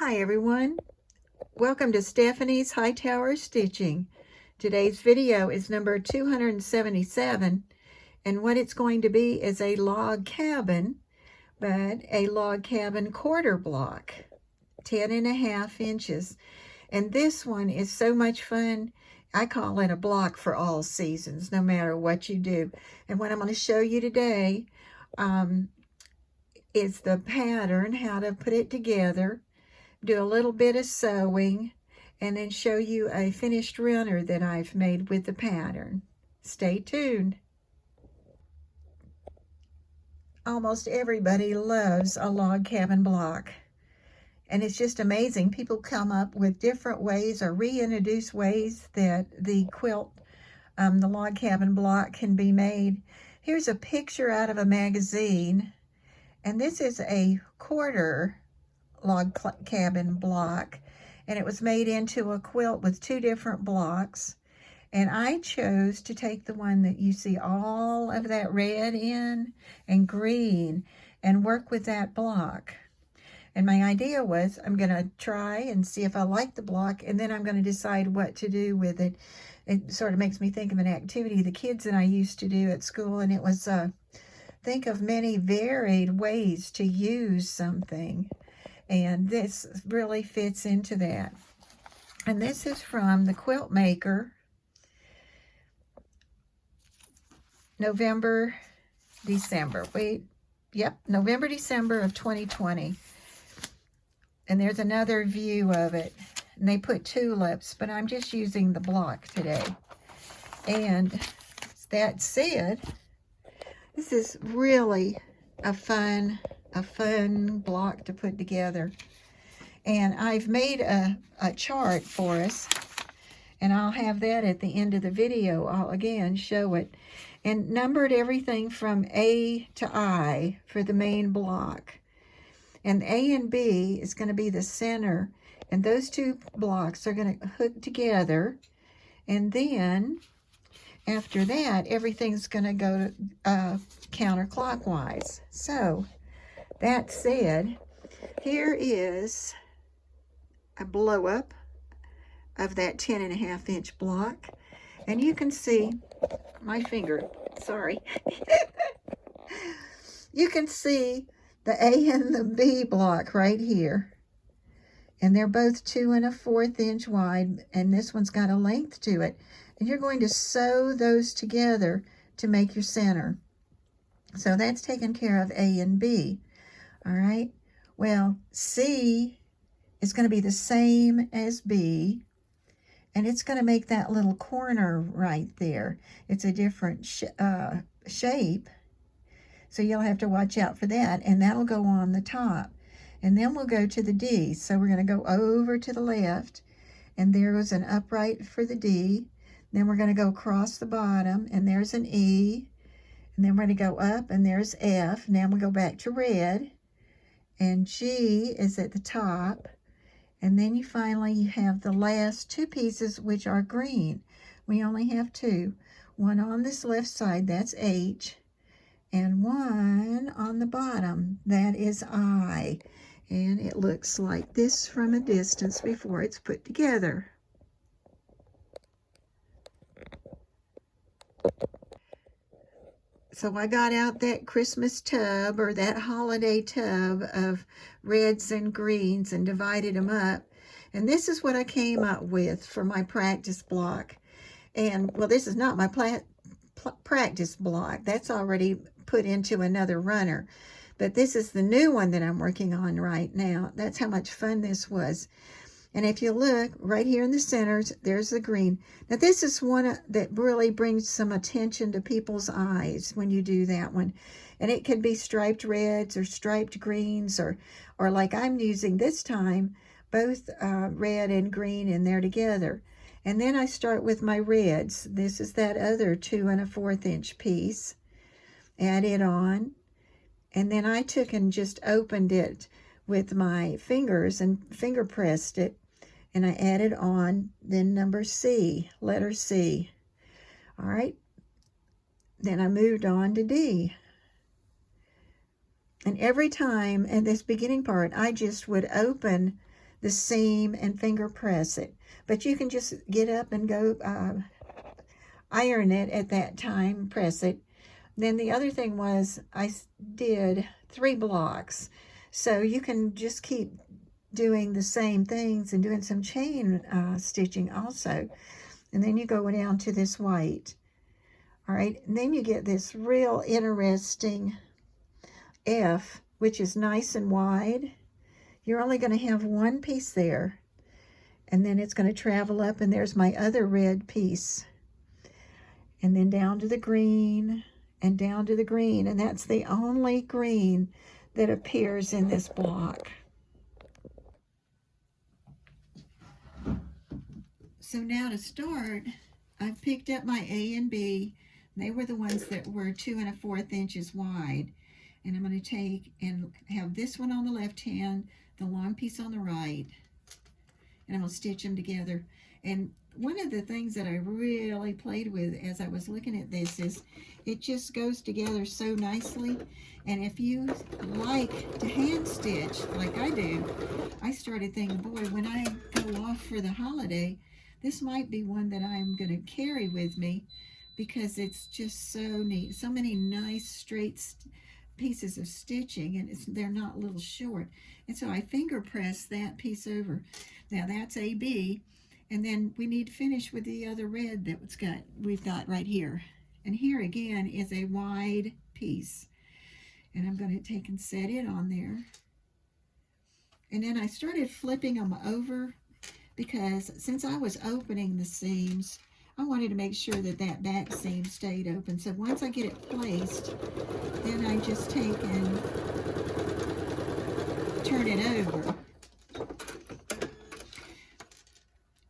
Hi everyone, welcome to Stephanie's Hightower Stitching. Today's video is number 277, and what it's going to be is a log cabin, but a log cabin quarter block, 10.5 inches. And this one is so much fun. I call it a block for all seasons, no matter what you do. And what I'm going to show you today is the pattern, how to put it together, do a little bit of sewing, and then show you a finished runner that I've made with the pattern. Stay tuned. Almost everybody loves a log cabin block, and it's just amazing. People come up with different ways or reintroduce ways that the quilt, the log cabin block, can be made. Here's a picture out of a magazine, and this is a quarter log cabin block, and it was made into a quilt with two different blocks, and I chose to take the one that you see all of that red in and green and work with that block. And my idea was I'm going to try and see if I like the block, and then I'm going to decide what to do with it. It sort of makes me think of an activity the kids and I used to do at school, and it was think of many varied ways to use something. And this really fits into that. And this is from the Quiltmaker, November, December of 2020. And there's another view of it. And they put tulips, but I'm just using the block today. And that said, this is really a fun block to put together. And I've made a chart for us, and I'll have that at the end of the video. I'll again show it, and numbered everything from A to I for the main block. And A and B is going to be the center, and those two blocks are going to hook together, and then after that everything's going to go counterclockwise. So that said, here is a blow up of that 10.5 inch block, and you can see my finger, sorry. You can see the A and the B block right here, and they're both 2 1/4 inch wide, and this one's got a length to it, and you're going to sew those together to make your center. So that's taken care of A and B. All right, well, C is going to be the same as B, and it's going to make that little corner right there. It's a different shape, so you'll have to watch out for that, and that'll go on the top. And then we'll go to the D. So we're going to go over to the left, and there goes an upright for the D. Then we're going to go across the bottom, and there's an E, and then we're going to go up, and there's F. Now we go back to red, and G is at the top, and then you finally have the last two pieces, which are green. We only have two. One on this left side, that's H, and one on the bottom, that is I. And it looks like this from a distance before it's put together. So I got out that Christmas tub, or that holiday tub of reds and greens, and divided them up. And this is what I came up with for my practice block. And, well, this is not my practice block. That's already put into another runner. But this is the new one that I'm working on right now. That's how much fun this was. And if you look right here in the centers, there's the green. Now this is one that really brings some attention to people's eyes when you do that one. And it can be striped reds or striped greens, or like I'm using this time, both red and green in there together. And then I start with my reds. This is that other 2 1/4 inch piece. Add it on. And then I took and just opened it with my fingers and finger pressed it, and I added on then number C, letter C. All right, then I moved on to D. And every time in this beginning part, I just would open the seam and finger press it. But you can just get up and go iron it at that time, press it. Then the other thing was I did 3 blocks. So you can just keep doing the same things and doing some chain stitching also. And then you go down to this white. All right, and then you get this real interesting F, which is nice and wide. You're only going to have one piece there, and then it's going to travel up, and there's my other red piece. And then down to the green, and down to the green, and that's the only green that appears in this block. So now to start, I've picked up my A and B. They were the ones that were 2 1/4 inches wide. And I'm going to take and have this one on the left hand, the long piece on the right, and I'm going to stitch them together. And one of the things that I really played with as I was looking at this is it just goes together so nicely. And if you like to hand stitch like I do, I started thinking, boy, when I go off for the holiday, this might be one that I'm going to carry with me because it's just so neat. So many nice straight pieces of stitching, and they're not a little short. And so I finger press that piece over. Now that's AB, and then we need to finish with the other red that we've got right here. And here again is a wide piece, and I'm going to take and set it on there. And then I started flipping them over because since I was opening the seams, I wanted to make sure that that back seam stayed open. So once I get it placed, then I just take and turn it over.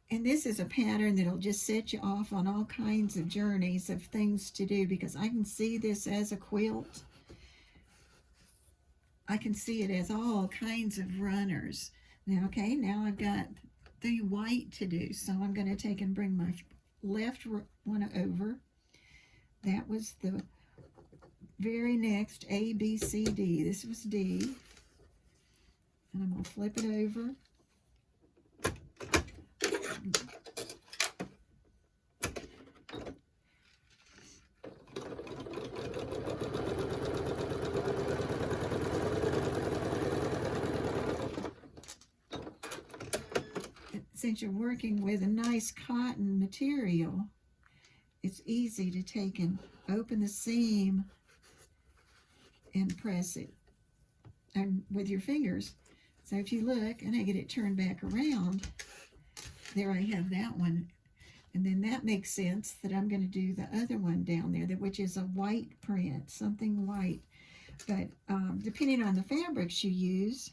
And this is a pattern that'll just set you off on all kinds of journeys of things to do, because I can see this as a quilt. I can see it as all kinds of runners. Now, okay, now I've got the white to do. So I'm going to take and bring my left one over. That was the very next A, B, C, D. This was D. And I'm going to flip it over. Since you're working with a nice cotton material, it's easy to take and open the seam and press it and with your fingers. So if you look, and I get it turned back around, there I have that one. And then that makes sense that I'm going to do the other one down there, which is a white print, something white. But depending on the fabrics you use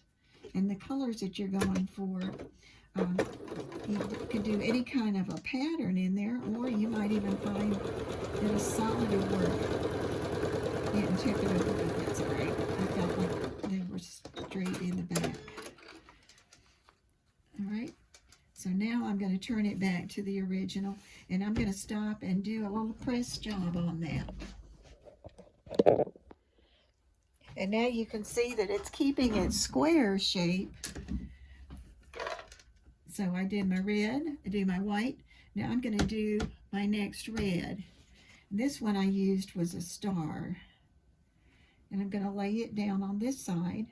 and the colors that you're going for, you could do any kind of a pattern in there, or you might even find that a solid would work. Yeah, and check it over, but that's all right. I felt like they were straight in the back. All right, so now I'm going to turn it back to the original, and I'm going to stop and do a little press job on that. And now you can see that it's keeping its square shape. So I did my red, I do my white. Now I'm going to do my next red. This one I used was a star. And I'm going to lay it down on this side.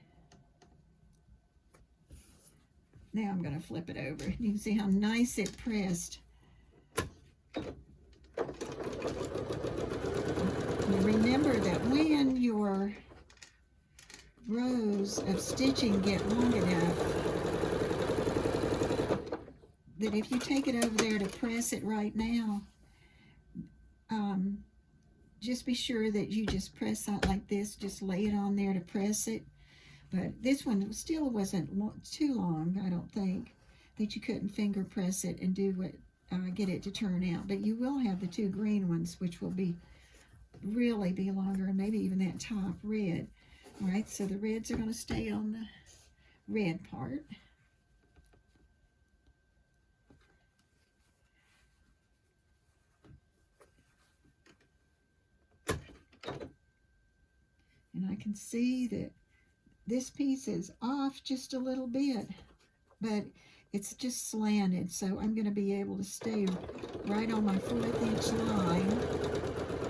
Now I'm going to flip it over. You can see how nice it pressed. And remember that when your rows of stitching get long enough, that if you take it over there to press it right now, just be sure that you just press out like this, just lay it on there to press it. But this one still wasn't too long, I don't think, that you couldn't finger press it and do what, get it to turn out. But you will have the 2 green ones, which will really be longer, and maybe even that top red. All right, so the reds are going to stay on the red part. And I can see that this piece is off just a little bit, but it's just slanted, so I'm going to be able to stay right on my 4th inch line,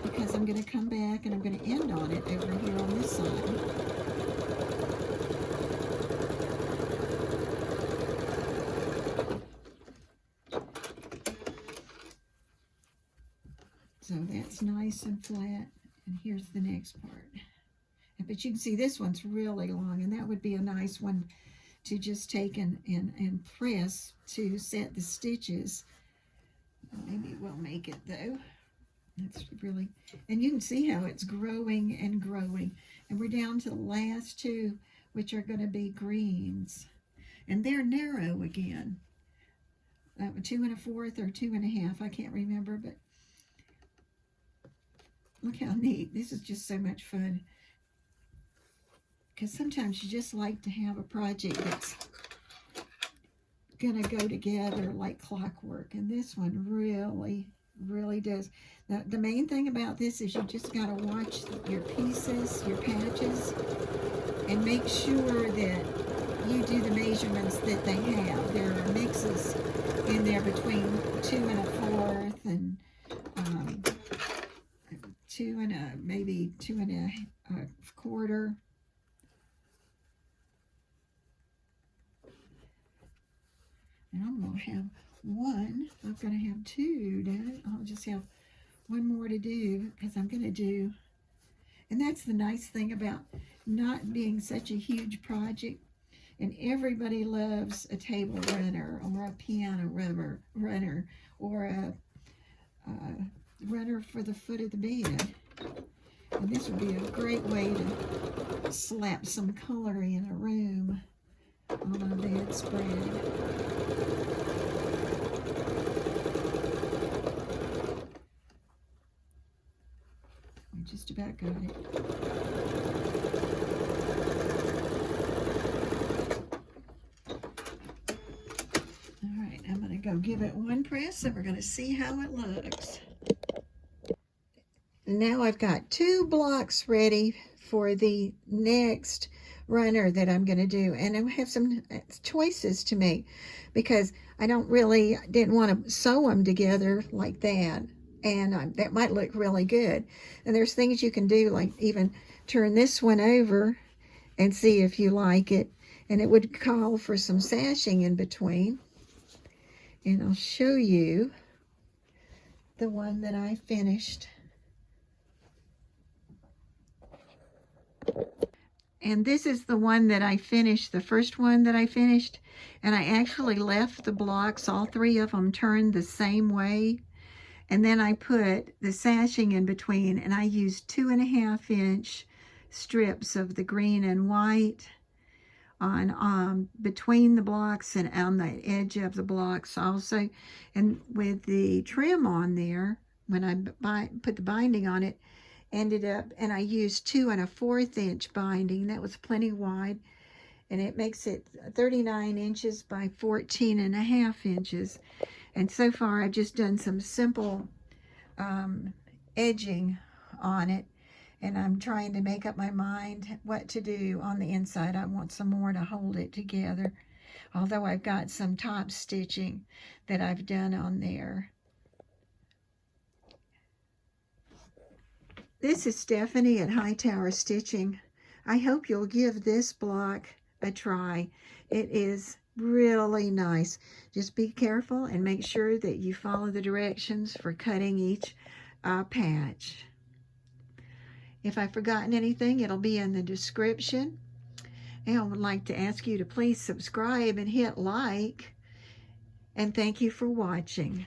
because I'm going to come back and I'm going to end on it over here on this side. So that's nice and flat, and here's the next part. But you can see this one's really long, and that would be a nice one to just take and press to set the stitches. Maybe we'll make it though. That's really, and you can see how it's growing and growing. And we're down to the last two, which are going to be greens. And they're narrow again. 2 1/4 or 2 1/2, I can't remember, but look how neat. This is just so much fun. Because sometimes you just like to have a project that's going to go together like clockwork. And this one really does. The main thing about this is you just got to watch your pieces, your patches, and make sure that you do the measurements that they have. There are mixes in there between 2 1/4 and 2 maybe 2 1/4. And I'm going to have one. I'm going to have two done. I'll just have one more to do, because I'm going to do, and that's the nice thing about not being such a huge project. And everybody loves a table runner or a piano runner or a runner for the foot of the bed. And this would be a great way to slap some color in a room on a bedspread. We just about got it. All right, I'm going to go give it one press, and we're going to see how it looks. Now I've got 2 blocks ready for the next runner that I'm going to do, and I have some choices to make, because I didn't want to sew them together like that, and that might look really good. And there's things you can do, like even turn this one over and see if you like it, and it would call for some sashing in between. And I'll show you the one that I finished. And this is the one that I finished, the first one that I finished. And I actually left the blocks, all 3 of them turned the same way. And then I put the sashing in between, and I used 2 1/2 inch strips of the green and white on between the blocks and on the edge of the blocks also. And with the trim on there, when I put the binding on it, ended up, and I used 2 1/4 inch binding. That was plenty wide, and it makes it 39 inches by 14 1/2 inches. And so far I've just done some simple edging on it, and I'm trying to make up my mind what to do on the inside. I want some more to hold it together, although I've got some top stitching that I've done on there. This is Stephanie at Hightower Stitching. I hope you'll give this block a try. It is really nice. Just be careful and make sure that you follow the directions for cutting each patch. If I've forgotten anything, it'll be in the description. And I would like to ask you to please subscribe and hit like. And thank you for watching.